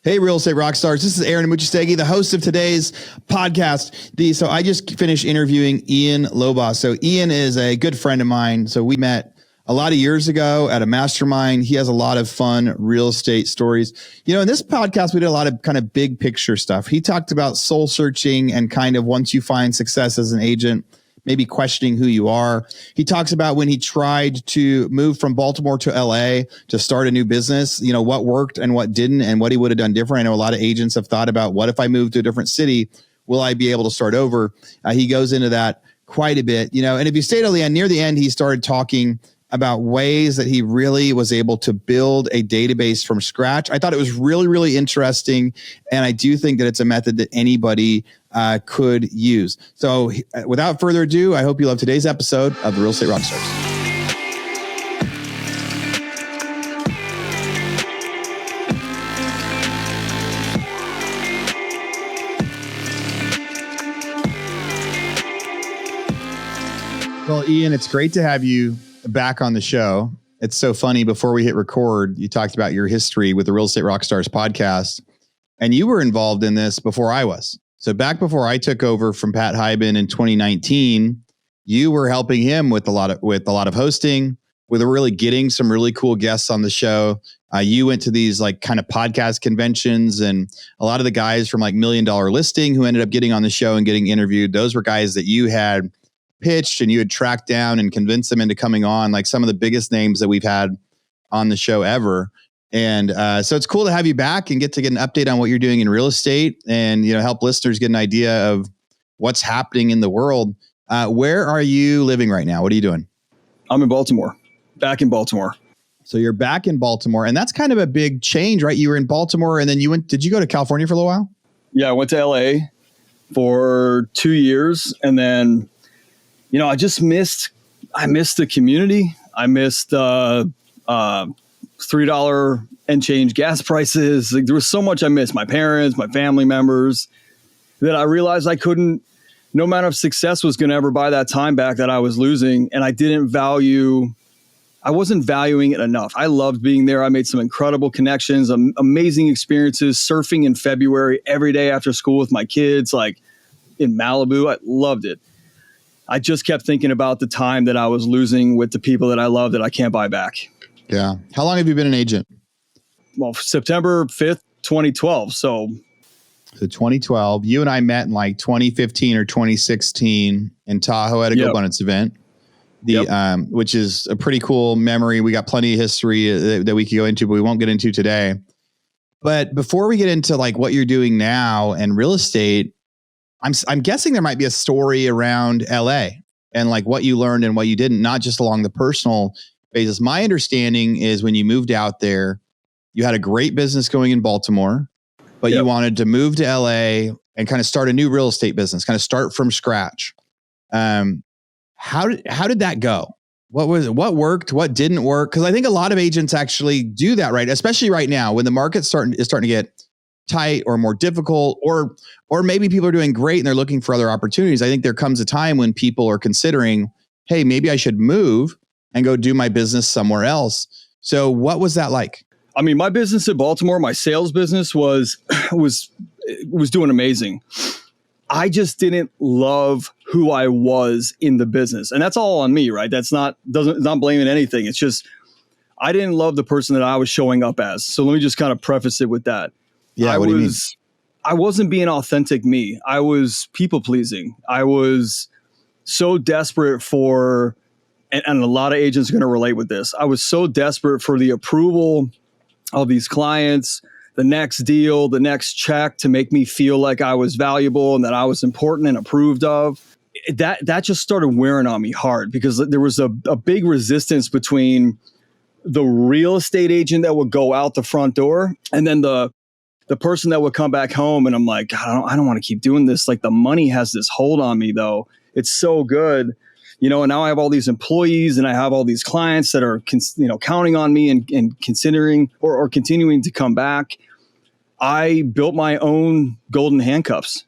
Hey, Real Estate Rockstars. This is Aaron Amuchastegui, the host of today's podcast. So I just finished interviewing Ian Lobas. So Ian is a good friend of mine. So we met a lot of years ago at a mastermind. He has a lot of fun real estate stories. In this podcast, we did a lot of kind of big picture stuff. He talked about soul searching and kind of once you find success as an agent, maybe questioning who you are. He talks about when he tried to move from Baltimore to LA to start a new business, what worked and what didn't and what he would have done different. I know a lot of agents have thought about, what if I move to a different city? Will I be able to start over? He goes into that quite a bit, and if you stay till the end, near the end, he started talking about ways that he really was able to build a database from scratch. I thought it was really, really interesting. And I do think that it's a method that anybody could use. So without further ado, I hope you love today's episode of the Real Estate Rockstars. Well, Ian, it's great to have you back on the show. It's so funny. Before we hit record, you talked about your history with the Real Estate Rockstars podcast, and you were involved in this before I was. So back before I took over from Pat Hyben in 2019, you were helping him with a lot of hosting, with really getting some really cool guests on the show. You went to these like kind of podcast conventions, and a lot of the guys from like $1 Million Listing who ended up getting on the show and getting interviewed, those were guys that you had pitched and you had tracked down and convinced them into coming on, like some of the biggest names that we've had on the show ever. And so it's cool to have you back and get an update on what you're doing in real estate and, help listeners get an idea of what's happening in the world. Where are you living right now? What are you doing? I'm in Baltimore, back in Baltimore. So you're back in Baltimore, and that's kind of a big change, right? You were in Baltimore and then did you go to California for a little while? Yeah, I went to LA for 2 years, and then I missed the community. I missed $3 and change gas prices. Like, there was so much I missed. My parents, my family members, that I realized I couldn't, no amount of success was going to ever buy that time back that I was losing. And I wasn't valuing it enough. I loved being there. I made some incredible connections, amazing experiences, surfing in February every day after school with my kids, like in Malibu. I loved it. I just kept thinking about the time that I was losing with the people that I love that I can't buy back. Yeah. How long have you been an agent? Well, September 5th, 2012. So 2012, you and I met in like 2015 or 2016 in Tahoe at a GoBundance event, which is a pretty cool memory. We got plenty of history that we could go into, but we won't get into today. But before we get into like what you're doing now and real estate, I'm guessing there might be a story around LA and like what you learned and what you didn't, not just along the personal basis. My understanding is when you moved out there, you had a great business going in Baltimore, but you wanted to move to LA and kind of start a new real estate business, kind of start from scratch. How did that go? What worked? What didn't work? Because I think a lot of agents actually do that, right? Especially right now when the market's starting to get tight or more difficult, or maybe people are doing great and they're looking for other opportunities. I think there comes a time when people are considering, hey, maybe I should move and go do my business somewhere else. So what was that like? I mean, my business in Baltimore, my sales business was doing amazing. I just didn't love who I was in the business. And that's all on me, right? It's not blaming anything. It's just, I didn't love the person that I was showing up as. So let me just kind of preface it with that. Yeah, what do you mean? I wasn't being authentic me. I was people pleasing. I was so desperate for, and a lot of agents are going to relate with this. I was so desperate for the approval of these clients, the next deal, the next check, to make me feel like I was valuable and that I was important and approved of. That just started wearing on me hard, because there was a big resistance between the real estate agent that would go out the front door and then the person that would come back home. And I'm like, God, I don't want to keep doing this. Like, the money has this hold on me though. It's so good. And now I have all these employees and I have all these clients that are, counting on me and considering or continuing to come back. I built my own golden handcuffs,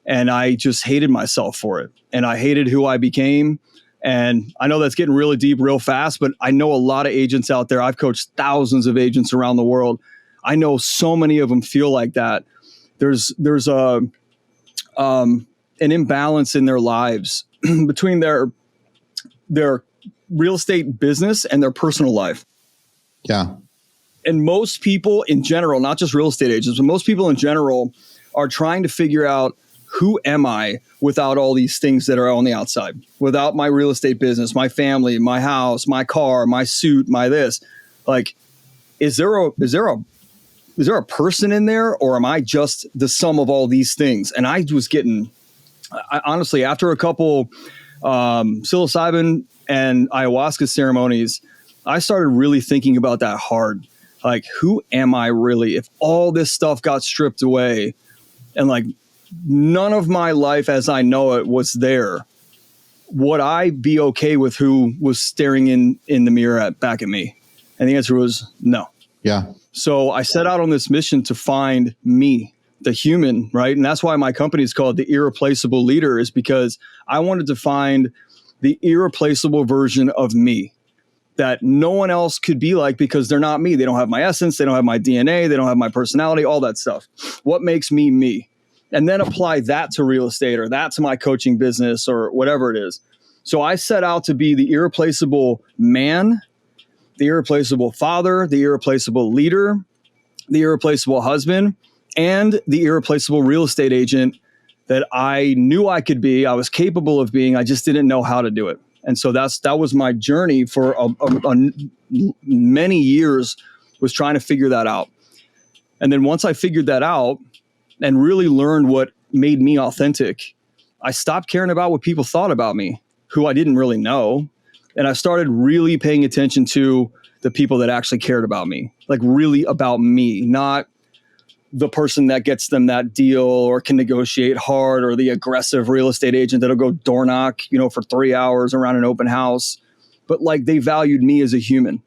and I just hated myself for it. And I hated who I became. And I know that's getting really deep real fast, but I know a lot of agents out there. I've coached thousands of agents around the world. I know so many of them feel like that. There's an imbalance in their lives between their real estate business and their personal life. Yeah. And most people in general, not just real estate agents, but most people in general are trying to figure out, who am I without all these things that are on the outside, without my real estate business, my family, my house, my car, my suit, my this. Like, is there a person in there, or am I just the sum of all these things? And I was getting, honestly, after a couple psilocybin and ayahuasca ceremonies, I started really thinking about that hard. Like, who am I really? If all this stuff got stripped away and like none of my life as I know it was there, would I be okay with who was staring in the mirror back at me? And the answer was no. Yeah. So I set out on this mission to find me, the human, right? And that's why my company is called The Irreplaceable Leader, is because I wanted to find the irreplaceable version of me that no one else could be like, because they're not me. They don't have my essence. They don't have my DNA. They don't have my personality, all that stuff. What makes me me? And then apply that to real estate, or that to my coaching business, or whatever it is. So I set out to be the irreplaceable man, the irreplaceable father, the irreplaceable leader, the irreplaceable husband, and the irreplaceable real estate agent that I knew I could be, I was capable of being, I just didn't know how to do it. And so that was my journey for many years, was trying to figure that out. And then once I figured that out and really learned what made me authentic, I stopped caring about what people thought about me, who I didn't really know. And I started really paying attention to the people that actually cared about me, like really about me, not the person that gets them that deal or can negotiate hard, or the aggressive real estate agent that'll go door knock, for 3 hours around an open house. But like, they valued me as a human.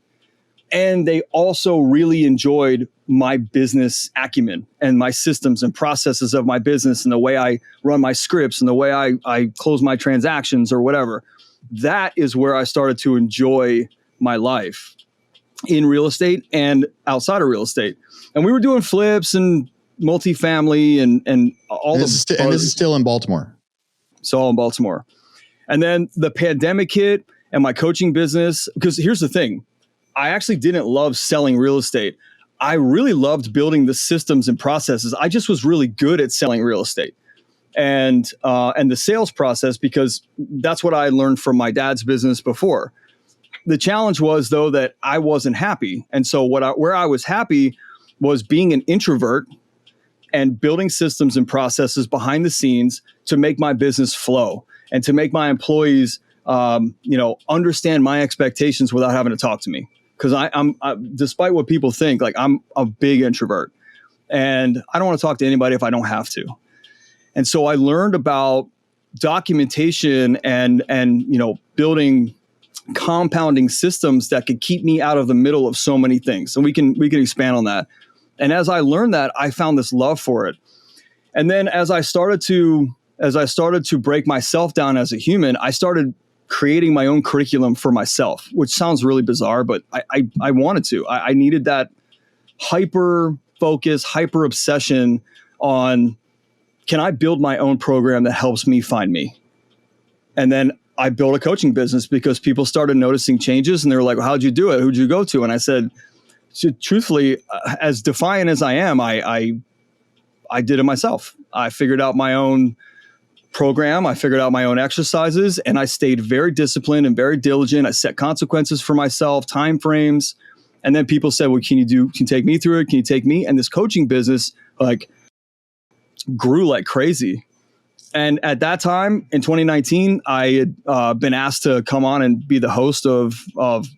And they also really enjoyed my business acumen and my systems and processes of my business, and the way I run my scripts, and the way I close my transactions, or whatever. That is where I started to enjoy my life in real estate and outside of real estate. And we were doing flips and multifamily and all this is still in Baltimore. It's all in Baltimore. And then the pandemic hit, and my coaching business, because here's the thing, I actually didn't love selling real estate. I really loved building the systems and processes. I just was really good at selling real estate and the sales process, because that's what I learned from my dad's business before. The challenge was, though, that I wasn't happy. And so where I was happy was being an introvert and building systems and processes behind the scenes to make my business flow and to make my employees, understand my expectations without having to talk to me. Because I'm despite what people think, like, I'm a big introvert, and I don't want to talk to anybody if I don't have to. And so I learned about documentation and building compounding systems that could keep me out of the middle of so many things. And we can expand on that. And as I learned that, I found this love for it. And then as I started to break myself down as a human, I started creating my own curriculum for myself, which sounds really bizarre, but I wanted to. I needed that hyper focus, hyper obsession on, can I build my own program that helps me find me? And then I built a coaching business because people started noticing changes, and they were like, well, how'd you do it? Who'd you go to? And I said, truthfully, as defiant as I am, I did it myself. I figured out my own program. I figured out my own exercises, and I stayed very disciplined and very diligent. I set consequences for myself, time frames. And then people said, well, can you take me through it? Can you take me? And this coaching business grew like crazy. And at that time in 2019, I had been asked to come on and be the host of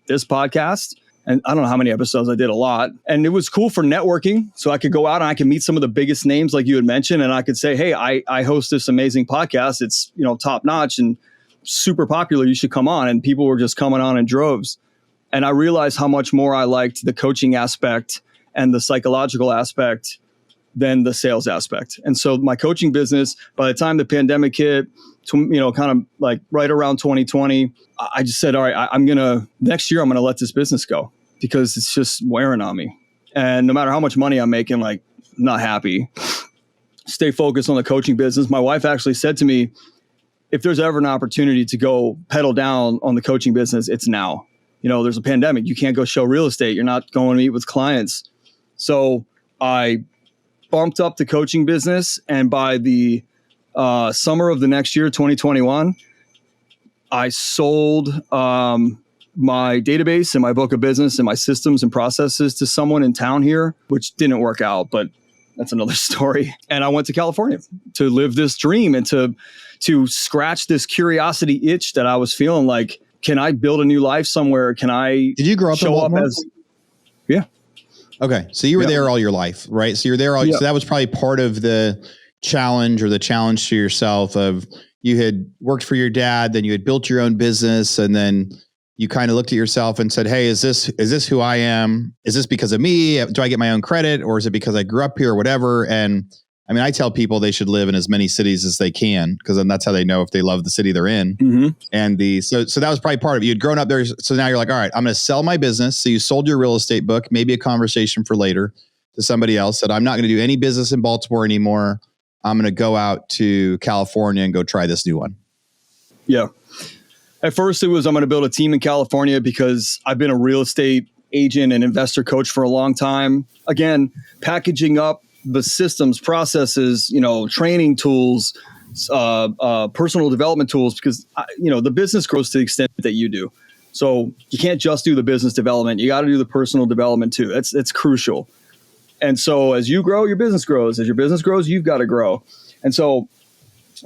this podcast. And I don't know how many episodes, I did a lot. And it was cool for networking. So I could go out and I could meet some of the biggest names like you had mentioned. And I could say, hey, I host this amazing podcast. It's, top notch and super popular. You should come on. And people were just coming on in droves. And I realized how much more I liked the coaching aspect and the psychological aspect than the sales aspect. And so my coaching business, by the time the pandemic hit, kind of like right around 2020, I just said, all right, next year I'm going to let this business go because it's just wearing on me. And no matter how much money I'm making, like, not happy. Stay focused on the coaching business. My wife actually said to me, if there's ever an opportunity to go pedal down on the coaching business, it's now. You know, there's a pandemic. You can't go show real estate. You're not going to meet with clients. So I bumped up the coaching business. And by the summer of the next year, 2021, I sold my database and my book of business and my systems and processes to someone in town here, which didn't work out, but that's another story. And I went to California to live this dream and to scratch this curiosity itch that I was feeling like, can I build a new life somewhere? Can I Did you grow up in Baltimore? Yeah. Okay. So you were there all your life, right? So you're there all, so that was probably part of the challenge to yourself of you had worked for your dad, then you had built your own business, and then you kind of looked at yourself and said, hey, is this who I am? Is this because of me? Do I get my own credit, or is it because I grew up here or whatever? And I mean, I tell people they should live in as many cities as they can, because then that's how they know if they love the city they're in. Mm-hmm. And so that was probably part of it. You'd grown up there. So now you're like, all right, I'm going to sell my business. So you sold your real estate book, maybe a conversation for later, to somebody else, said, I'm not going to do any business in Baltimore anymore. I'm going to go out to California and go try this new one. Yeah. At first it was, I'm going to build a team in California because I've been a real estate agent and investor coach for a long time. Again, packaging up the systems, processes, training tools, personal development tools, because, the business grows to the extent that you do. So you can't just do the business development. You got to do the personal development too. It's crucial. And so as you grow, your business grows. As your business grows, you've got to grow. And so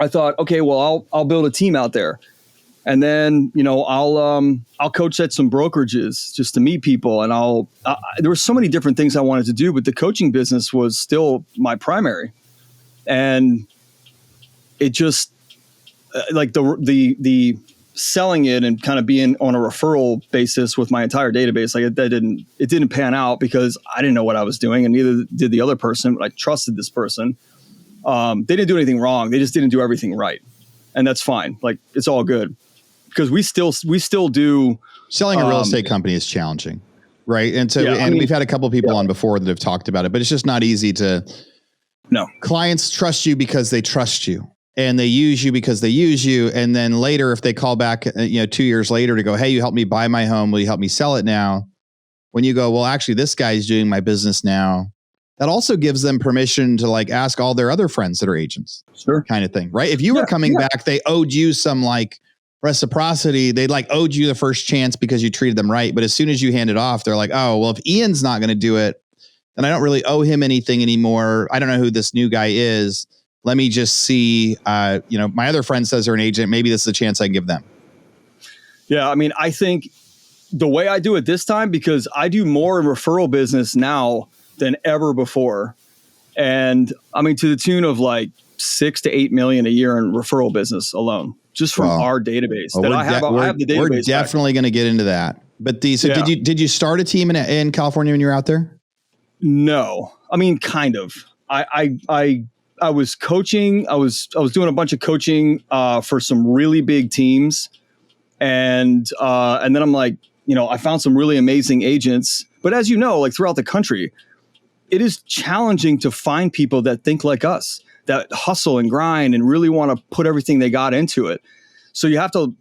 I thought, okay, well, I'll build a team out there. And then, I'll coach at some brokerages just to meet people. And there were so many different things I wanted to do, but the coaching business was still my primary. And it just like the selling it and kind of being on a referral basis with my entire database, like it didn't pan out because I didn't know what I was doing, and neither did the other person. But I trusted this person. They didn't do anything wrong. They just didn't do everything right. And that's fine. Like, it's all good. Because we still do. Selling a real estate company is challenging, right? And so, we've had a couple of people on before that have talked about it, but it's just not easy to. No. Clients trust you because they trust you, and they use you because they use you. And then later, if they call back, 2 years later to go, hey, you helped me buy my home. Will you help me sell it now? When you go, well, actually, this guy's doing my business now. That also gives them permission to like ask all their other friends that are agents, sure, kind of thing, right? If you were coming back, they owed you some like reciprocity. They like owed you the first chance because you treated them right. But as soon as you hand it off, they're like, oh, well, if Ian's not going to do it, then I don't really owe him anything anymore. I don't know who this new guy is. Let me just see, my other friend says they're an agent. Maybe this is a chance I can give them. Yeah. I mean, I think the way I do it this time, because I do more in referral business now than ever before. And I mean, to the tune of like 6 to 8 million a year in referral business alone, just from our database that I have. I have the database. We're definitely going to get into that. But did you start a team in California when you were out there? No, I mean, kind of. I was coaching. I was doing a bunch of coaching for some really big teams, and then I'm like, I found some really amazing agents. But as you know, like throughout the country, it is challenging to find people that think like us, that hustle and grind and really want to put everything they got into it. So you have to,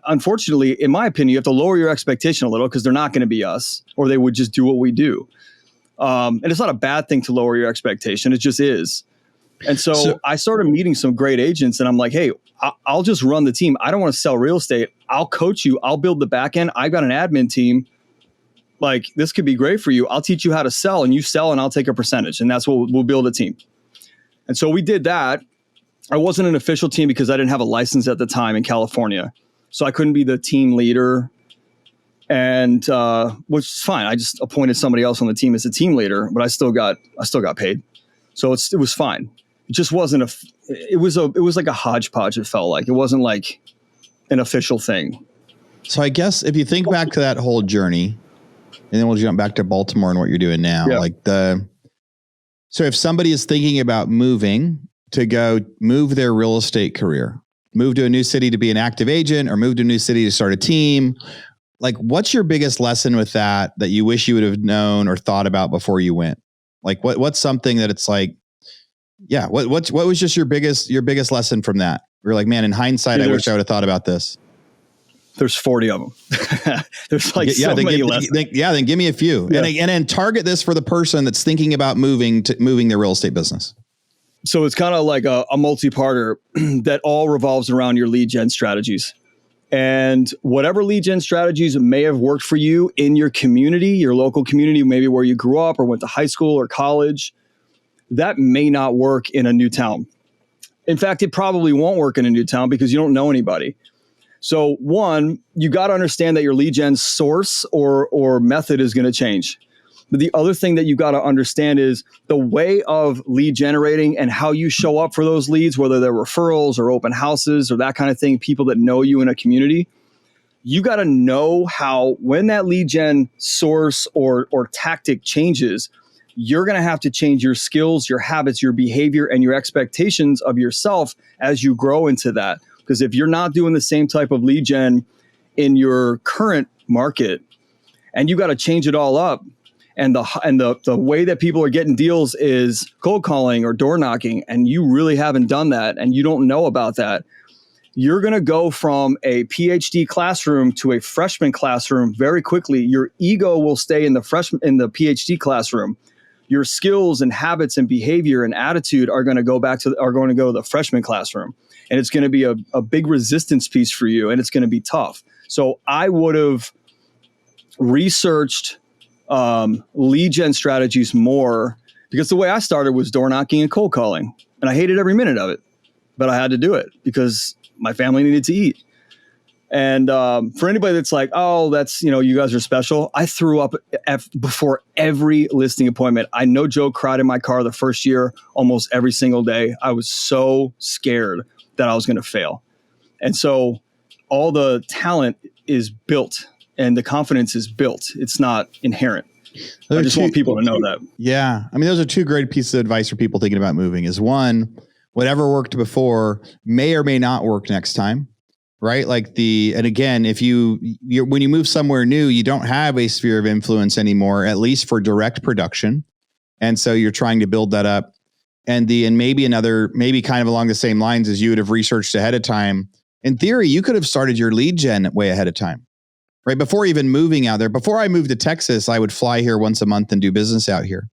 unfortunately, in my opinion, you have to lower your expectation a little, because they're not going to be us, or they would just do what we do. And it's not a bad thing to lower your expectation. It just is. And so I started meeting some great agents, and I'm like, hey, I'll just run the team. I don't want to sell real estate. I'll coach you. I'll build the back end. I've got an admin team. Like, this could be great for you. I'll teach you how to sell, and you sell, and I'll take a percentage. And that's what we'll build a team. And so we did that. I wasn't an official team because I didn't have a license at the time in California. So I couldn't be the team leader, and which is fine. I just appointed somebody else on the team as a team leader, but I still got paid. So it was fine. It just wasn't it was like a hodgepodge. It felt like it wasn't like an official thing. So I guess if you think back to that whole journey, and then we'll jump back to Baltimore and what you're doing now. Yeah. So if somebody is thinking about moving to go move their real estate career, move to a new city to be an active agent, or move to a new city to start a team, like, what's your biggest lesson with that you wish you would have known or thought about before you went? Like, what's something that it's like, yeah, what was just your biggest lesson from that? You're like, man, in hindsight, I wish I would have thought about this. There's 40 of them. There's like so many lessons. Then give me a few. Yeah. And then target this for the person that's thinking about moving their real estate business. So it's kind of like a multi-parter that all revolves around your lead gen strategies. And whatever lead gen strategies may have worked for you in your community, your local community, maybe where you grew up or went to high school or college, that may not work in a new town. In fact, it probably won't work in a new town because you don't know anybody. So one, you got to understand that your lead gen source or method is going to change. But the other thing that you got to understand is the way of lead generating and how you show up for those leads, whether they're referrals or open houses or that kind of thing, people that know you in a community. You got to know how, when that lead gen source or tactic changes, you're going to have to change your skills, your habits, your behavior, and your expectations of yourself as you grow into that. Because if you're not doing the same type of lead gen in your current market and you got to change it all up, and the way that people are getting deals is cold calling or door knocking, and you really haven't done that and you don't know about that, you're going to go from a PhD classroom to a freshman classroom very quickly. Your ego will stay in the PhD classroom. Your skills and habits and behavior and attitude are going to go to the freshman classroom. And it's going to be a big resistance piece for you, and it's going to be tough. So I would have researched lead gen strategies more, because the way I started was door knocking and cold calling, and I hated every minute of it, but I had to do it because my family needed to eat. And for anybody that's like, oh, that's, you guys are special, I threw up before every listing appointment. I no joke cried in my car the first year almost every single day. I was so scared that I was going to fail. And so all the talent is built and the confidence is built. It's not inherent. I just want people to know that. Yeah. I mean, those are two great pieces of advice for people thinking about moving. Is one, whatever worked before may or may not work next time. Right? And again, if when you move somewhere new, you don't have a sphere of influence anymore, at least for direct production. And so you're trying to build that up. And maybe kind of along the same lines as you would have researched ahead of time. In theory, you could have started your lead gen way ahead of time, right? Before even moving out there. Before I moved to Texas, I would fly here once a month and do business out here,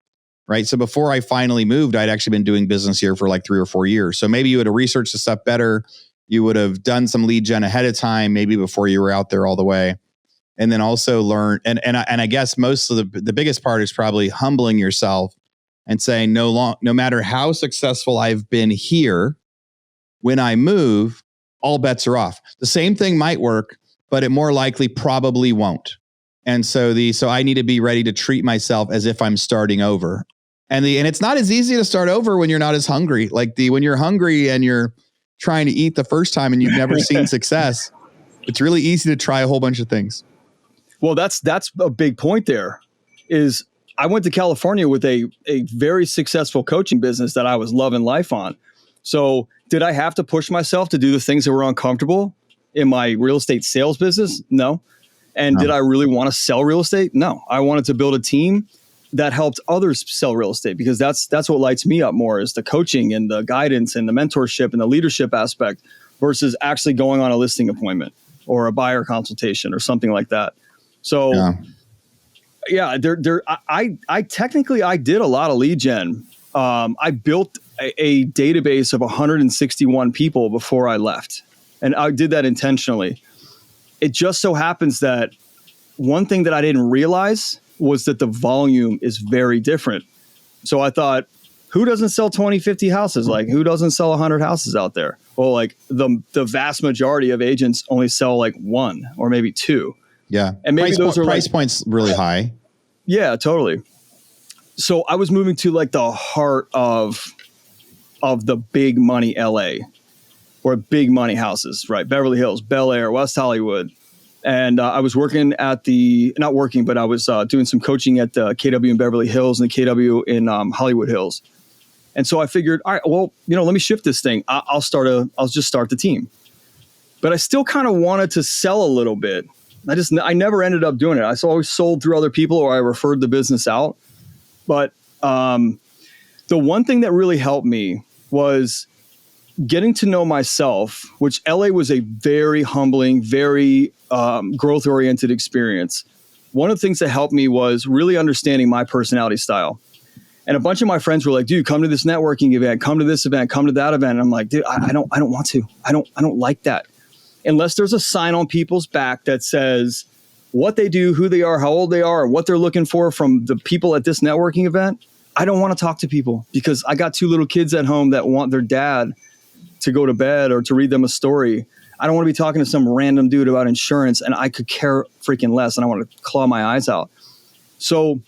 right? So before I finally moved, I'd actually been doing business here for like 3 or 4 years. So maybe you would have researched the stuff better. You would have done some lead gen ahead of time, maybe before you were out there all the way. And then also learn. And I guess most of the biggest part is probably humbling yourself and saying, no matter how successful I've been here, when I move, all bets are off. The same thing might work, but it more likely probably won't. And so I need to be ready to treat myself as if I'm starting over. And it's not as easy to start over when you're not as hungry. When you're hungry and you're trying to eat the first time and you've never seen success, it's really easy to try a whole bunch of things. Well, that's a big point there. Is I went to California with a very successful coaching business that I was loving life on. So did I have to push myself to do the things that were uncomfortable in my real estate sales business? No. And did I really want to sell real estate? No. I wanted to build a team that helped others sell real estate, because that's what lights me up more, is the coaching and the guidance and the mentorship and the leadership aspect versus actually going on a listing appointment or a buyer consultation or something like that. So I did a lot of lead gen. I built a database of 161 people before I left, and I did that intentionally. It just so happens that one thing that I didn't realize was that the volume is very different. So I thought, who doesn't sell 20, 50 houses? Like, who doesn't sell 100 houses out there? Well, like the vast majority of agents only sell like 1 or maybe 2. Yeah. And maybe price points really high. Yeah, totally. So I was moving to like the heart of the big money LA, or big money houses, right? Beverly Hills, Bel Air, West Hollywood. And I was working I was doing some coaching at the KW in Beverly Hills and the KW in Hollywood Hills. And so I figured, all right, well, let me shift this thing. I'll just start the team. But I still kind of wanted to sell a little bit. I never ended up doing it. I always sold through other people or I referred the business out. But the one thing that really helped me was getting to know myself, which LA was a very humbling, very growth-oriented experience. One of the things that helped me was really understanding my personality style. And a bunch of my friends were like, dude, come to this networking event, come to this event, come to that event. And I'm like, dude, I don't want to. I don't like that. Unless there's a sign on people's back that says what they do, who they are, how old they are, and what they're looking for from the people at this networking event, I don't want to talk to people because I got 2 little kids at home that want their dad to go to bed or to read them a story. I don't want to be talking to some random dude about insurance, and I could care freaking less, and I want to claw my eyes out. So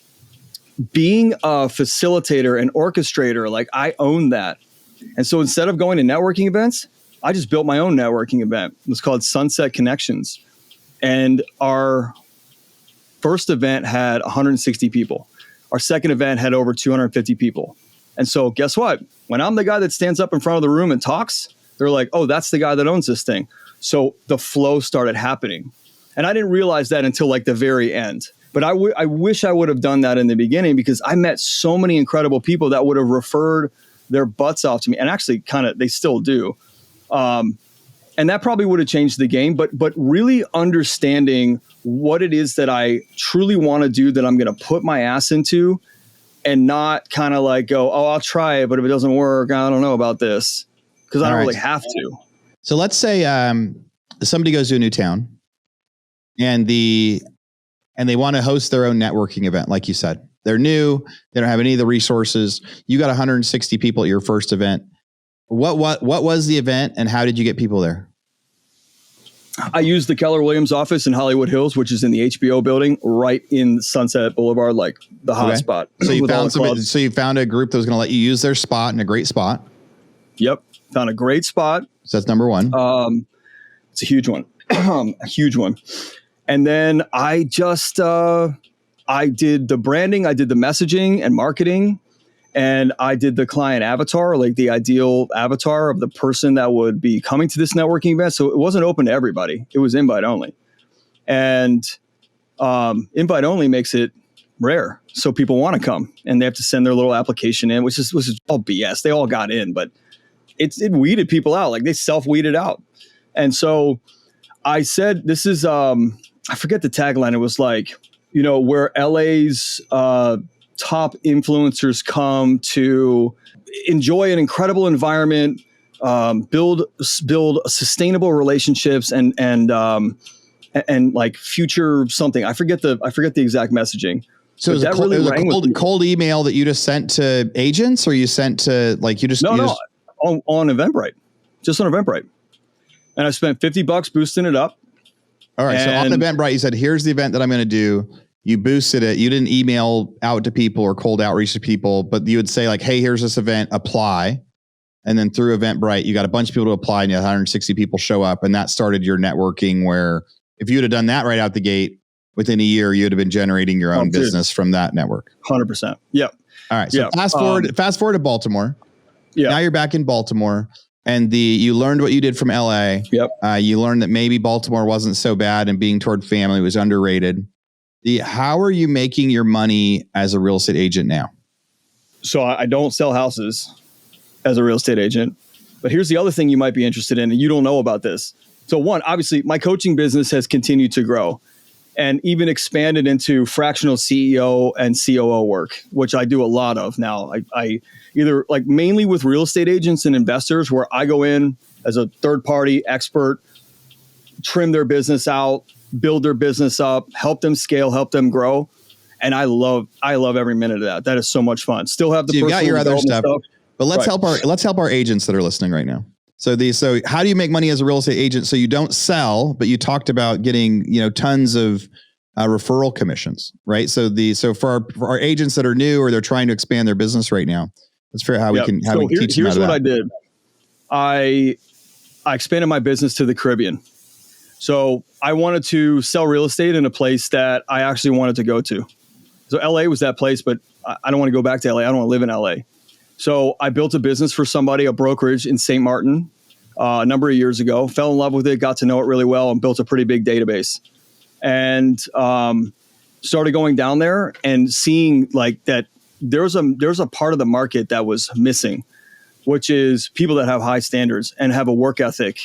being a facilitator and orchestrator, like I own that. And so instead of going to networking events, I just built my own networking event. It was called Sunset Connections. And our first event had 160 people. Our second event had over 250 people. And so guess what? When I'm the guy that stands up in front of the room and talks, they're like, oh, that's the guy that owns this thing. So the flow started happening. And I didn't realize that until like the very end. But I wish I would have done that in the beginning because I met so many incredible people that would have referred their butts off to me. And actually they still do. And that probably would have changed the game. But really understanding what it is that I truly want to do, that I'm going to put my ass into, and not kind of like go, oh, I'll try it, but if it doesn't work, I don't know about this. Because I don't really have to. So let's say somebody goes to a new town and they want to host their own networking event, like you said. They're new. They don't have any of the resources. You got 160 people at your first event. What was the event, and how did you get people there? I used the Keller Williams office in Hollywood Hills, which is in the HBO building, right in Sunset Boulevard, like the hot spot. So you found a group that was going to let you use their spot, in a great spot. Yep, found a great spot. So that's number one. It's a huge one, a huge one. And then I just, I did the branding, I did the messaging and marketing, and I did the client avatar, like the ideal avatar of the person that would be coming to this networking event. So it wasn't open to everybody. It was invite only. And invite only makes it rare. So people want to come and they have to send their little application in, which is all BS. They all got in, but it weeded people out. Like they self-weeded out. And so I said, this is, I forget the tagline. It was like, where LA's top influencers come to enjoy an incredible environment, build sustainable relationships, and like future something. I forget the exact messaging. So it was a cold email that you just sent to agents, or you sent to like you just on Eventbrite, just on Eventbrite, and I spent $50 boosting it up. All right. So on Eventbrite, you said, here's the event that I'm going to do. You boosted it. You didn't email out to people or cold outreach to people, but you would say like, hey, here's this event, apply. And then through Eventbrite, you got a bunch of people to apply and you had 160 people show up. And that started your networking, where if you would have done that right out the gate, within a year, you would have been generating your own business from that network. 100%. Yep. All right. So fast forward to Baltimore. Yeah. Now you're back in Baltimore. And you learned what you did from LA. Yep. You learned that maybe Baltimore wasn't so bad and being toward family was underrated. How are you making your money as a real estate agent now? So I don't sell houses as a real estate agent, but here's the other thing you might be interested in, and you don't know about this. So one, obviously my coaching business has continued to grow and even expanded into fractional CEO and COO work, which I do a lot of now. I either like mainly with real estate agents and investors, where I go in as a third party expert, trim their business out, build their business up, help them scale, help them grow. And I love every minute of that. That is so much fun. Still have the you got your other stuff, but let's help our agents that are listening right now. So how do you make money as a real estate agent? So you don't sell, but you talked about getting, tons of referral commissions, right? So for our agents that are new or they're trying to expand their business right now, let's figure out how we can teach them. Here's what I did. I expanded my business to the Caribbean. So I wanted to sell real estate in a place that I actually wanted to go to. So LA was that place, but I don't want to go back to LA. I don't want to live in LA. So I built a business for somebody, a brokerage in St. Martin, a number of years ago, fell in love with it, got to know it really well, and built a pretty big database. and started going down there and seeing like that there's a part of the market that was missing, which is people that have high standards and have a work ethic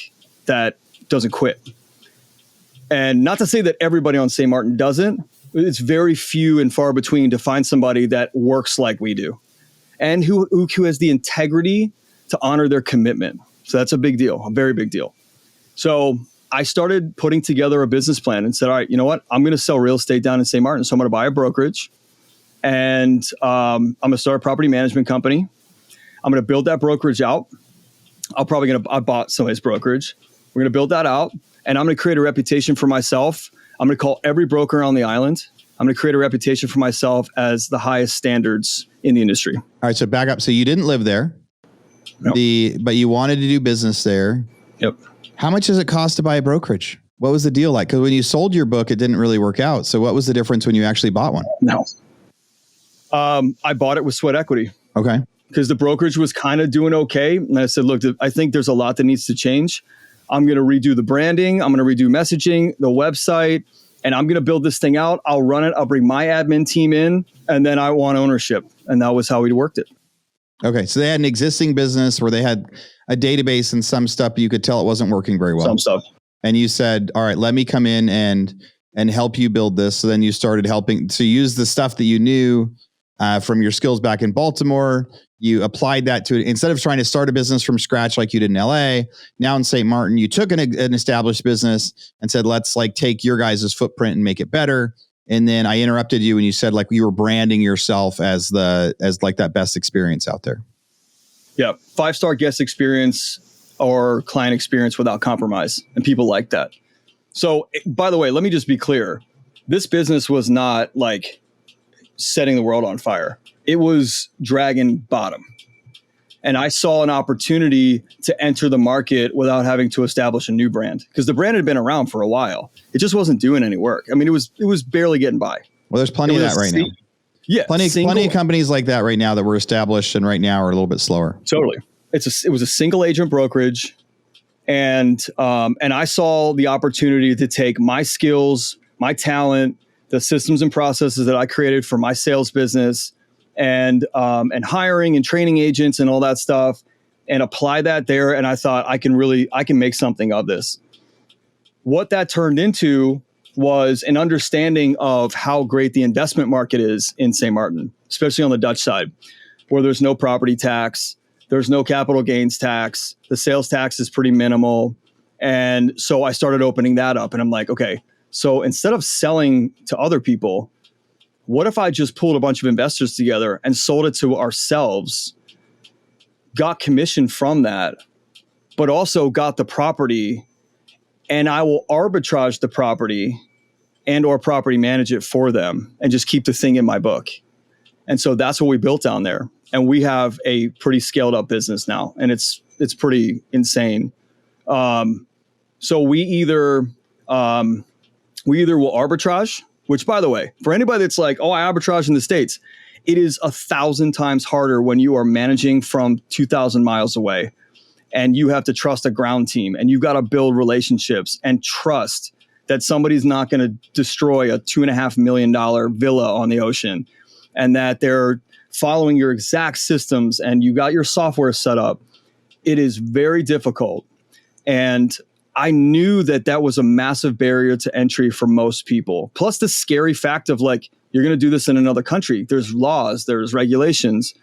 that doesn't quit. And not to say that everybody on St. Martin doesn't. It's very few and far between to find somebody that works like we do and who has the integrity to honor their commitment. So that's a big deal, a very big deal. So I started putting together a business plan and said, all right, you know what? I'm going to sell real estate down in St. Martin. So I'm going to buy a brokerage and I'm going to start a property management company. I'm going to build that brokerage out. I bought somebody's brokerage. We're going to build that out and I'm going to create a reputation for myself. I'm going to call every broker on the island. I'm going to create a reputation for myself as the highest standards in the industry. All right. So back up. So you didn't live there, Nope. but you wanted to do business there. Yep. How much does it cost to buy a brokerage? What was the deal like? Because when you sold your book, it didn't really work out. So what was the difference when you actually bought one? No. I bought it with sweat equity. Okay. Because the brokerage was kind of doing okay. And I said, look, I think there's a lot that needs to change. I'm going to redo the branding. I'm going to redo messaging, the website, and I'm going to build this thing out. I'll run it. I'll bring my admin team in, and then I want ownership. And that was how we worked it. Okay. So they had an existing business where they had a database and some stuff, but you could tell it wasn't working very well. Some stuff. And you said, all right, let me come in and help you build this. So then you started helping to use the stuff that you knew from your skills back in Baltimore. You applied that to it. Instead of trying to start a business from scratch like you did in LA, now in St. Martin, you took an established business and said, let's like take your guys' footprint and make it better. And then I interrupted you and you said like you were branding yourself as like that best experience out there. Yeah. 5-star guest experience or client experience without compromise. And people like that. So by the way, let me just be clear. This business was not like setting the world on fire. It was dragging bottom. And I saw an opportunity to enter the market without having to establish a new brand because the brand had been around for a while. It just wasn't doing any work. I mean, it was barely getting by. Well, there's plenty of that right now. Yeah. Plenty of companies like that right now that were established and right now are a little bit slower. Totally. It was a single agent brokerage. And I saw the opportunity to take my skills, my talent, the systems and processes that I created for my sales business and hiring and training agents and all that stuff and apply that there. And I thought I can make something of this. What that turned into was an understanding of how great the investment market is in St. Martin, especially on the Dutch side, where there's no property tax, there's no capital gains tax, the sales tax is pretty minimal. And so I started opening that up and I'm like, okay, so instead of selling to other people, what if I just pulled a bunch of investors together and sold it to ourselves, got commission from that, but also got the property, and I will arbitrage the property and or property manage it for them and just keep the thing in my book. And so that's what we built down there. And we have a pretty scaled up business now, and it's pretty insane. So we either will arbitrage, which by the way, for anybody that's like, oh, I arbitrage in the States, it is 1,000 times harder when you are managing from 2,000 miles away and you have to trust a ground team and you've got to build relationships and trust that somebody's not going to destroy a $2.5 million villa on the ocean and that they're following your exact systems and you got your software set up. It is very difficult. And I knew that was a massive barrier to entry for most people. Plus the scary fact of like, you're going to do this in another country. There's laws, there's regulations,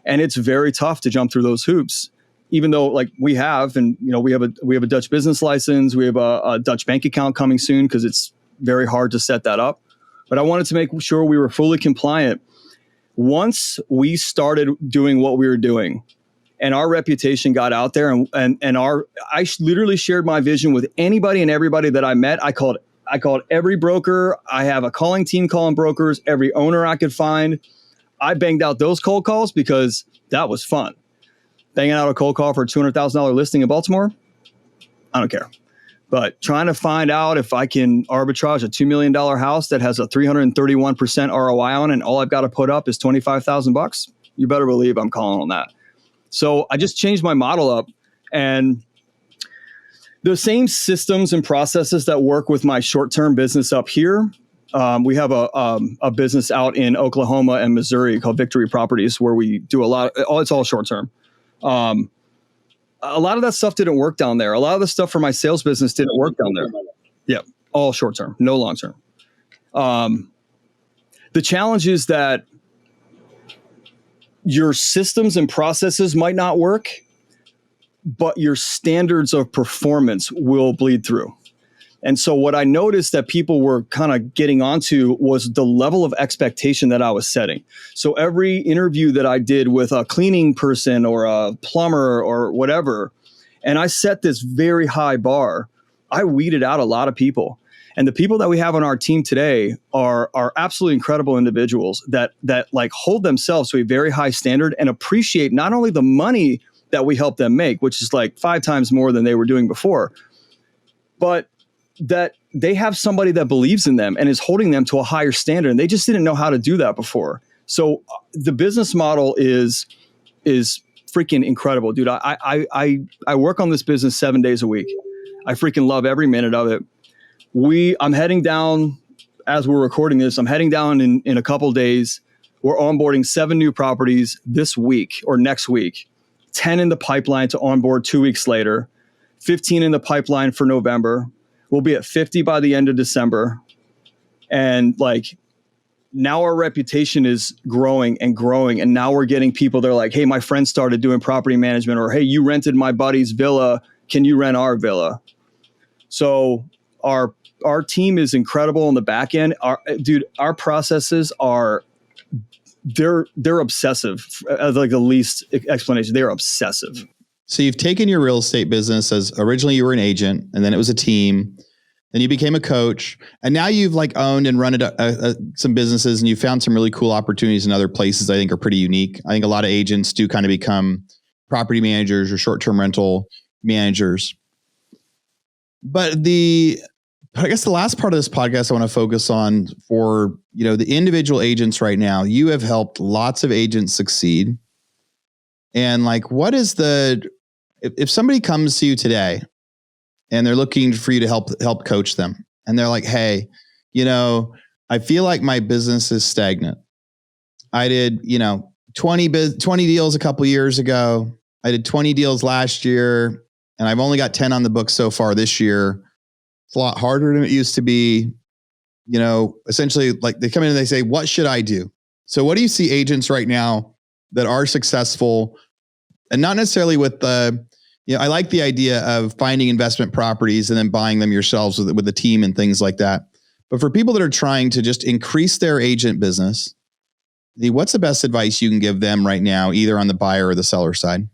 and it's very tough to jump through those hoops. Even though like we have a Dutch business license, we have a Dutch bank account coming soon because it's very hard to set that up. But I wanted to make sure we were fully compliant. Once we started doing what we were doing, and our reputation got out there I literally shared my vision with anybody and everybody that I met. I called every broker. I have a calling team calling brokers, every owner I could find. I banged out those cold calls because that was fun. Banging out a cold call for a $200,000 listing in Baltimore, I don't care. But trying to find out if I can arbitrage a $2 million house that has a 331% ROI on it and all I've got to put up is $25,000, you better believe I'm calling on that. So I just changed my model up, and The same systems and processes that work with my short-term business up here. We have a business out in Oklahoma and Missouri called Victory Properties, where we do a lot. It's all short-term. A lot of that stuff didn't work down there. A lot of the stuff for my sales business didn't work down there. Yeah, all short-term, no long-term. The challenge is that your systems and processes might not work, but your standards of performance will bleed through. And so what I noticed that people were kind of getting onto was the level of expectation that I was setting. So every interview that I did with a cleaning person or a plumber or whatever, and I set this very high bar, I weeded out a lot of people. And the people that we have on our team today are absolutely incredible individuals that like hold themselves to a very high standard and appreciate not only the money that we help them make, which is like 5 times more than they were doing before, but that they have somebody that believes in them and is holding them to a higher standard. And they just didn't know how to do that before. So the business model is freaking incredible, dude. I work on this business 7 days a week. I freaking love every minute of it. I'm heading down as we're recording this. I'm heading down in a couple days. We're onboarding 7 new properties this week or next week, 10 in the pipeline to onboard 2 weeks later, 15 in the pipeline for November. We'll be at 50 by the end of December. And like now our reputation is growing and growing. And now we're getting people that are like, hey, my friend started doing property management, or hey, you rented my buddy's villa. Can you rent our villa? So our team is incredible on the back end. Our processes are, they're obsessive. As like the least explanation, they're obsessive. So you've taken your real estate business as originally you were an agent, and then it was a team. Then you became a coach, and now you've like owned and run some businesses, and you found some really cool opportunities in other places. I think are pretty unique. I think a lot of agents do kind of become property managers or short-term rental managers. But I guess the last part of this podcast I want to focus on for, the individual agents right now. You have helped lots of agents succeed. And like, if somebody comes to you today and they're looking for you to help coach them, and they're like, hey, I feel like my business is stagnant. I did, 20 deals a couple years ago. I did 20 deals last year, and I've only got 10 on the books so far this year. It's a lot harder than it used to be. Essentially, like they come in and they say, what should I do? So what do you see agents right now that are successful, and not necessarily with I like the idea of finding investment properties and then buying them yourselves with a team and things like that. But for people that are trying to just increase their agent business, what's the best advice you can give them right now, either on the buyer or the seller side?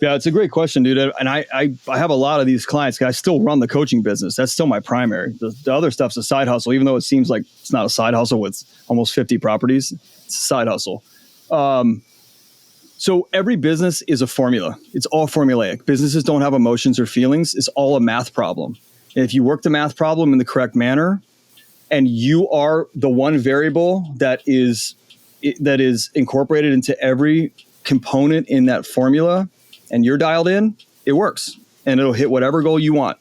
Yeah, it's a great question, dude. And I have a lot of these clients. I still run the coaching business. That's still my primary. The other stuff's a side hustle, even though it seems like it's not a side hustle with almost 50 properties. It's a side hustle. So every business is a formula. It's all formulaic. Businesses don't have emotions or feelings. It's all a math problem. And if you work the math problem in the correct manner, and you are the one variable that is incorporated into every component in that formula, and you're dialed in, it works, and it'll hit whatever goal you want.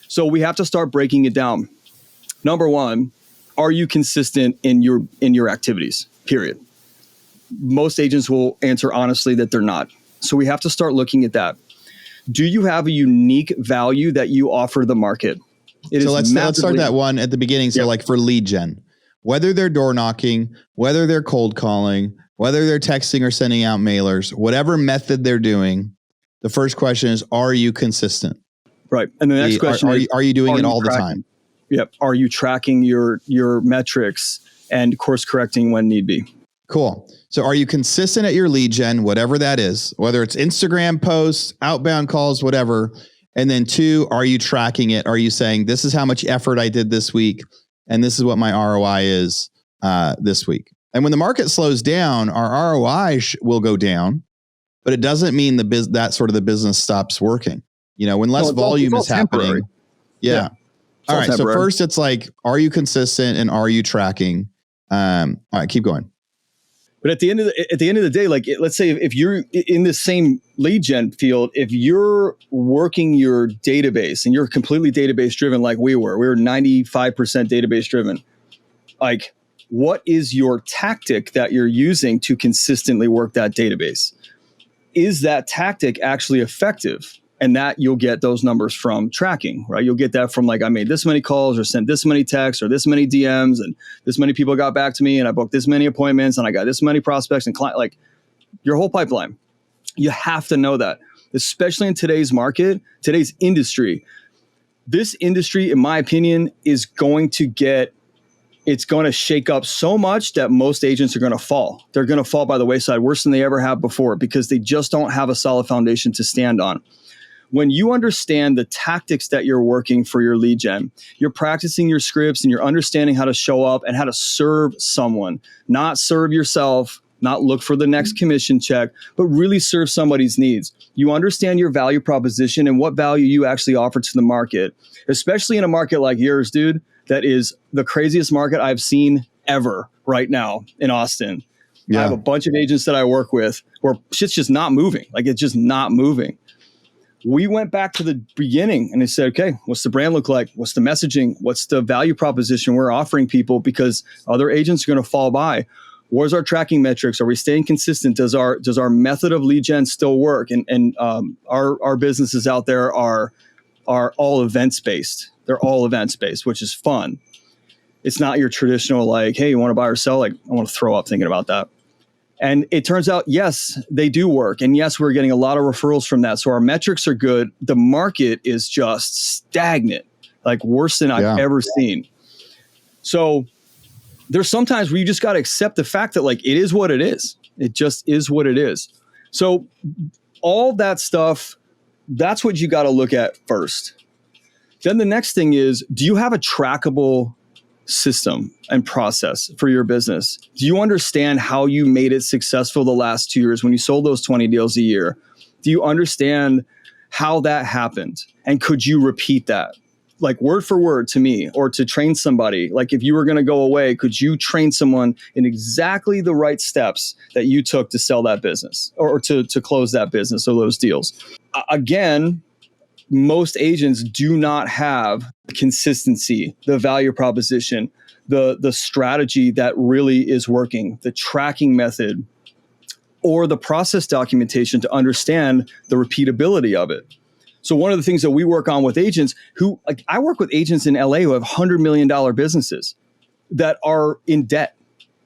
So we have to start breaking it down. Number one, are you consistent in your activities? Period. Most agents will answer honestly that they're not. So we have to start looking at that. Do you have a unique value that you offer the market? Let's start that one at the beginning. So like for lead gen, whether they're door knocking, whether they're cold calling, whether they're texting or sending out mailers, whatever method they're doing, the first question is, are you consistent? Right. And the next question is, are you doing it all the time? Yep. Are you tracking your metrics and course correcting when need be? Cool. So are you consistent at your lead gen, whatever that is, whether it's Instagram posts, outbound calls, whatever. And then 2, are you tracking it? Are you saying, this is how much effort I did this week, and this is what my ROI is this week? And when the market slows down, our ROI will go down, but it doesn't mean that sort of the business stops working. When less volume is happening. Yeah. All right. So first it's like, are you consistent and are you tracking? All right, keep going. But at the end of the day, like let's say if you're in the same lead gen field, if you're working your database and you're completely database driven, like we were 95% database driven. Like, what is your tactic that you're using to consistently work that database? Is that tactic actually effective? And that you'll get those numbers from tracking, right? You'll get that from like, I made this many calls or sent this many texts or this many DMs and this many people got back to me and I booked this many appointments and I got this many prospects and client, like your whole pipeline. You have to know that, especially in today's market, today's industry. This industry, in my opinion, is going to shake up so much that most agents are going to fall. They're going to fall by the wayside worse than they ever have before because they just don't have a solid foundation to stand on. When you understand the tactics that you're working for your lead gen, you're practicing your scripts and you're understanding how to show up and how to serve someone, not serve yourself, not look for the next commission check, but really serve somebody's needs. You understand your value proposition and what value you actually offer to the market, especially in a market like yours, dude, that is the craziest market I've seen ever right now in Austin. Yeah. I have a bunch of agents that I work with where shit's just not moving. Like it's just not moving. We went back to the beginning and they said, okay, what's the brand look like? What's the messaging? What's the value proposition we're offering people? Because other agents are going to fall by. Where's our tracking metrics? Are we staying consistent? Does our method of lead gen still work? And our businesses out there are all events based. They're all events based, which is fun. It's not your traditional like, hey, you want to buy or sell? Like, I want to throw up thinking about that. And it turns out, yes, they do work. And yes, we're getting a lot of referrals from that. So our metrics are good. The market is just stagnant, like worse than I've ever seen. So there's sometimes where you just got to accept the fact that like, it is what it is. It just is what it is. So all that stuff, that's what you got to look at first. Then the next thing is, do you have a trackable system and process for your business? Do you understand how you made it successful the last 2 years when you sold those 20 deals a year? Do you understand how that happened? And could you repeat that? Like word for word to me or to train somebody? Like if you were going to go away, could you train someone in exactly the right steps that you took to sell that business or to close that business or those deals? Again, most agents do not have consistency, the value proposition, the strategy that really is working, the tracking method, or the process documentation to understand the repeatability of it. So one of the things that we work on with agents who, like I work with agents in LA who have $100 million businesses that are in debt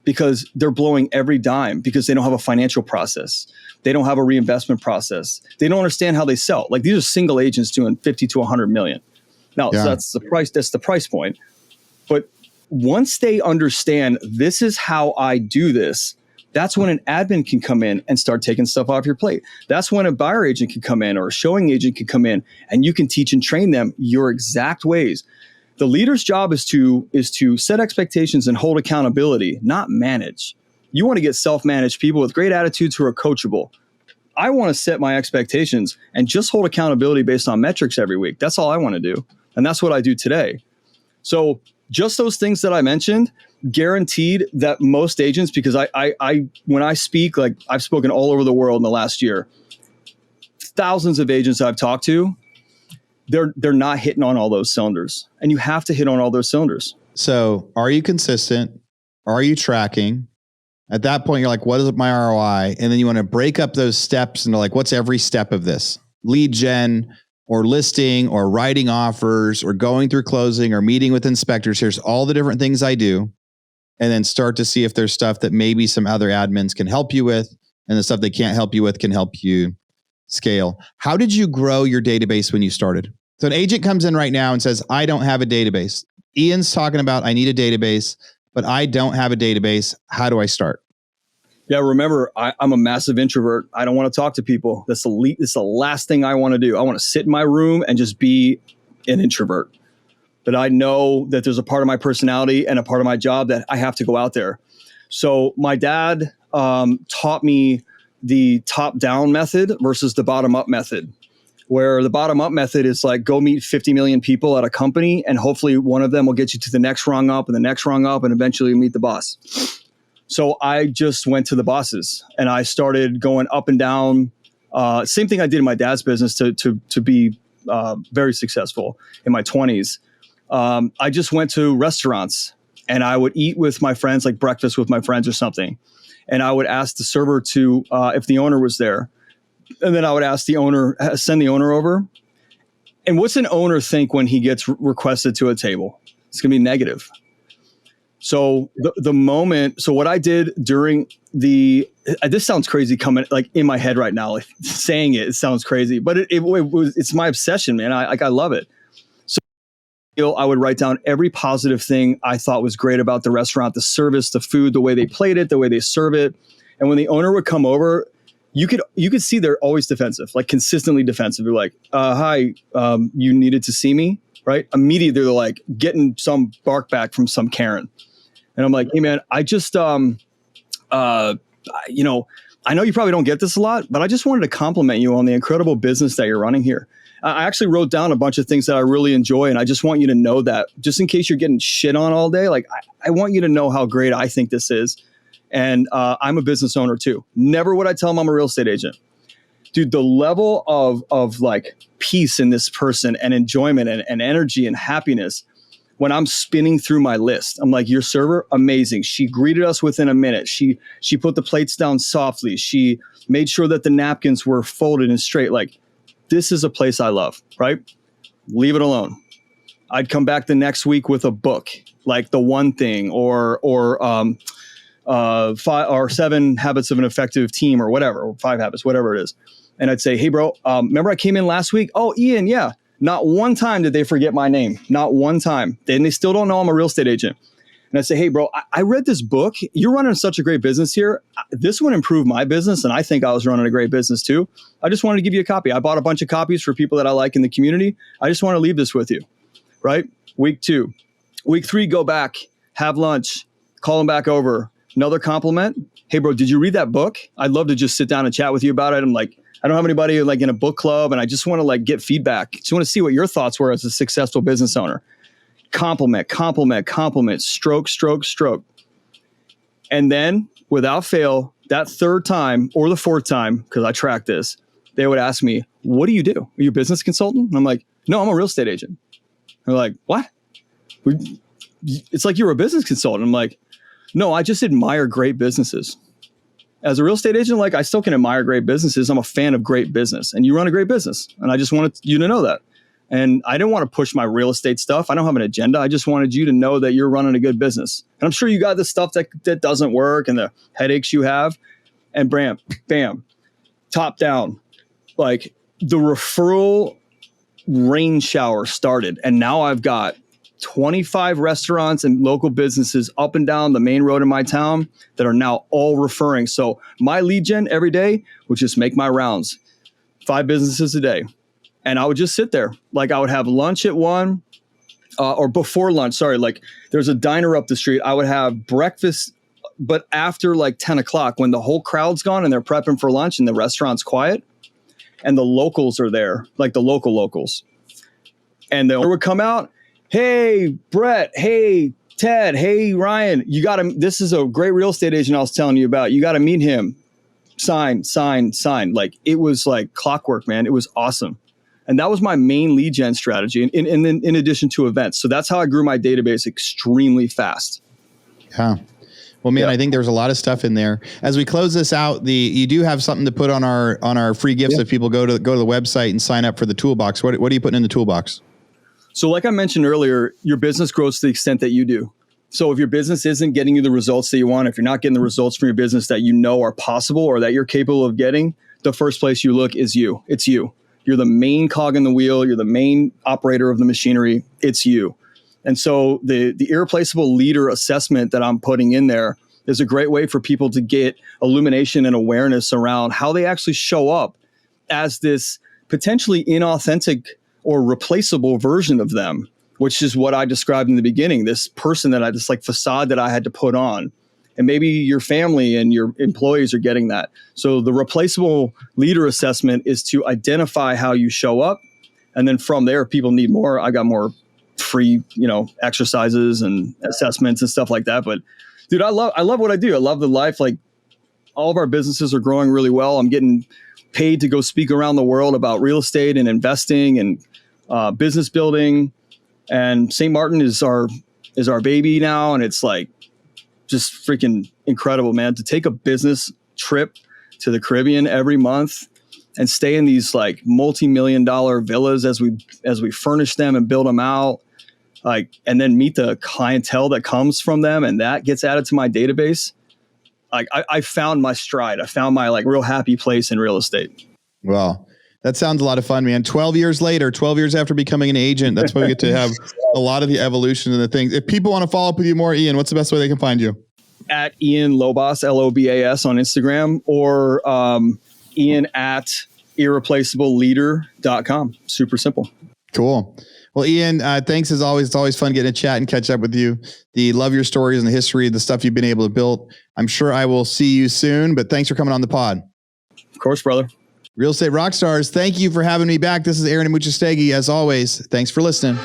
because they're blowing every dime because they don't have a financial process. They don't have a reinvestment process. They don't understand how they sell. Like these are single agents doing 50 to 100 million. Now, so that's the price point. But once they understand this is how I do this, that's when an admin can come in and start taking stuff off your plate. That's when a buyer agent can come in or a showing agent can come in and you can teach and train them your exact ways. The leader's job is to set expectations and hold accountability, not manage. You want to get self-managed people with great attitudes who are coachable. I want to set my expectations and just hold accountability based on metrics every week. That's all I want to do. And that's what I do today. So just those things that I mentioned, guaranteed that most agents, because I when I speak, like I've spoken all over the world in the last year, thousands of agents I've talked to, they're not hitting on all those cylinders. And you have to hit on all those cylinders. So are you consistent? Are you tracking? At that point, you're like, what is my ROI? And then you want to break up those steps into like, what's every step of this? Lead gen or listing or writing offers or going through closing or meeting with inspectors. Here's all the different things I do. And then start to see if there's stuff that maybe some other admins can help you with. And the stuff they can't help you with can help you scale. How did you grow your database when you started? So an agent comes in right now and says, I don't have a database. Ian's talking about, I need a database, but I don't have a database. How do I start? Yeah, remember, I'm a massive introvert. I don't want to talk to people. That's the last thing I want to do. I want to sit in my room and just be an introvert. But I know that there's a part of my personality and a part of my job that I have to go out there. So my dad taught me the top-down method versus the bottom-up method, where the bottom-up method is like go meet 50 million people at a company, and hopefully one of them will get you to the next rung up and the next rung up, and eventually you meet the boss. So I just went to the bosses and I started going up and down. Same thing I did in my dad's business to be very successful in my 20s. I just went to restaurants and I would eat with my friends, like breakfast with my friends or something. And I would ask the server to, if the owner was there. And then I would ask the owner, send the owner over. And what's an owner think when he gets requested to a table? It's going to be negative. So the moment, so what I did during this sounds crazy coming like in my head right now, like saying it sounds crazy, but it's my obsession, man. I love it. So I would write down every positive thing I thought was great about the restaurant, the service, the food, the way they plate it, the way they serve it. And when the owner would come over, you could see they're always defensive, like consistently defensive. They're like, hi, you needed to see me, right? Immediately they're like getting some bark back from some Karen. And I'm like, hey man, I just, I know you probably don't get this a lot, but I just wanted to compliment you on the incredible business that you're running here. I actually wrote down a bunch of things that I really enjoy. And I just want you to know that just in case you're getting shit on all day, like I want you to know how great I think this is. And I'm a business owner too. Never would I tell them I'm a real estate agent. Dude, the level of like peace in this person and enjoyment and energy and happiness when I'm spinning through my list. I'm like, your server, amazing. She greeted us within a minute. She put the plates down softly. She made sure that the napkins were folded and straight. Like, this is a place I love, right? Leave it alone. I'd come back the next week with a book, like The One Thing or 5 or 7 Habits of an Effective Team or whatever, or 5 Habits, whatever it is. And I'd say, hey, bro, remember I came in last week? Oh, Ian, yeah. Not one time did they forget my name. Not one time. And they still don't know I'm a real estate agent. And I say, hey, bro, I read this book. You're running such a great business here. This would improve my business. And I think I was running a great business too. I just wanted to give you a copy. I bought a bunch of copies for people that I like in the community. I just want to leave this with you, right? Week 2. Week 3, go back, have lunch, call them back over. Another compliment. Hey, bro, did you read that book? I'd love to just sit down and chat with you about it. I'm like, I don't have anybody like in a book club and I just want to like get feedback. Just want to see what your thoughts were as a successful business owner. Compliment, compliment, compliment, stroke, stroke, stroke. And then without fail, that 3rd time or the 4th time, because I track this, they would ask me, what do you do? Are you a business consultant? And I'm like, no, I'm a real estate agent. They're like, what? It's like you're a business consultant. I'm like, no, I just admire great businesses. As a real estate agent, like I still can admire great businesses. I'm a fan of great business and you run a great business. And I just wanted you to know that. And I didn't want to push my real estate stuff. I don't have an agenda. I just wanted you to know that you're running a good business. And I'm sure you got the stuff that doesn't work and the headaches you have. And bam, top down. Like the referral rain shower started. And now I've got 25 restaurants and local businesses up and down the main road in my town that are now all referring. So my lead gen every day would just make my rounds, 5 businesses a day. And I would just sit there. Like I would have lunch at 1 or before lunch. Sorry. Like there's a diner up the street. I would have breakfast, but after like 10 o'clock when the whole crowd's gone and they're prepping for lunch and the restaurant's quiet and the locals are there, like the locals. And they would come out. Hey, Brett. Hey, Ted. Hey, Ryan. This is a great real estate agent I was telling you about. You got to meet him. Sign. Like it was like clockwork, man. It was awesome. And that was my main lead gen strategy in addition to events. So that's how I grew my database extremely fast. Yeah. Well, man, I think there's a lot of stuff in there. As we close this out, you do have something to put on our free gifts if people go to the website and sign up for the toolbox. What are you putting in the toolbox? So like I mentioned earlier, your business grows to the extent that you do. So if your business isn't getting you the results that you want, if you're not getting the results from your business that you know are possible or that you're capable of getting, the first place you look is you. It's you. You're the main cog in the wheel. You're the main operator of the machinery. It's you. And so the irreplaceable leader assessment that I'm putting in there is a great way for people to get illumination and awareness around how they actually show up as this potentially inauthentic or replaceable version of them, which is what I described in the beginning, this person this like facade that I had to put on. And maybe your family and your employees are getting that. So the replaceable leader assessment is to identify how you show up. And then from there, people need more. I got more free, exercises and assessments and stuff like that. But Dude, I love what I do. I love the life. Like, all of our businesses are growing really well. I'm getting paid to go speak around the world about real estate and investing and business building. And St. Martin is our baby now. And it's like just freaking incredible, man, to take a business trip to the Caribbean every month and stay in these like multi-million-dollar villas as we furnish them and build them out, like, and then meet the clientele that comes from them, and that gets added to my database. Like, I found my stride. I found my like real happy place in real estate. Well, that sounds a lot of fun, man. 12 years later, 12 years after becoming an agent, that's why we get to have a lot of the evolution and the things. If people want to follow up with you more, Ian, what's the best way they can find you? At Ian Lobas, Lobas on Instagram, or Ian at irreplaceableleader.com. Super simple. Cool. Well, Ian, thanks as always. It's always fun getting to chat and catch up with you. Love your stories and the history of the stuff you've been able to build. I'm sure I will see you soon, but thanks for coming on the pod. Of course, brother. Real Estate Rockstars, thank you for having me back. This is Aaron Amuchastegui. As always, thanks for listening.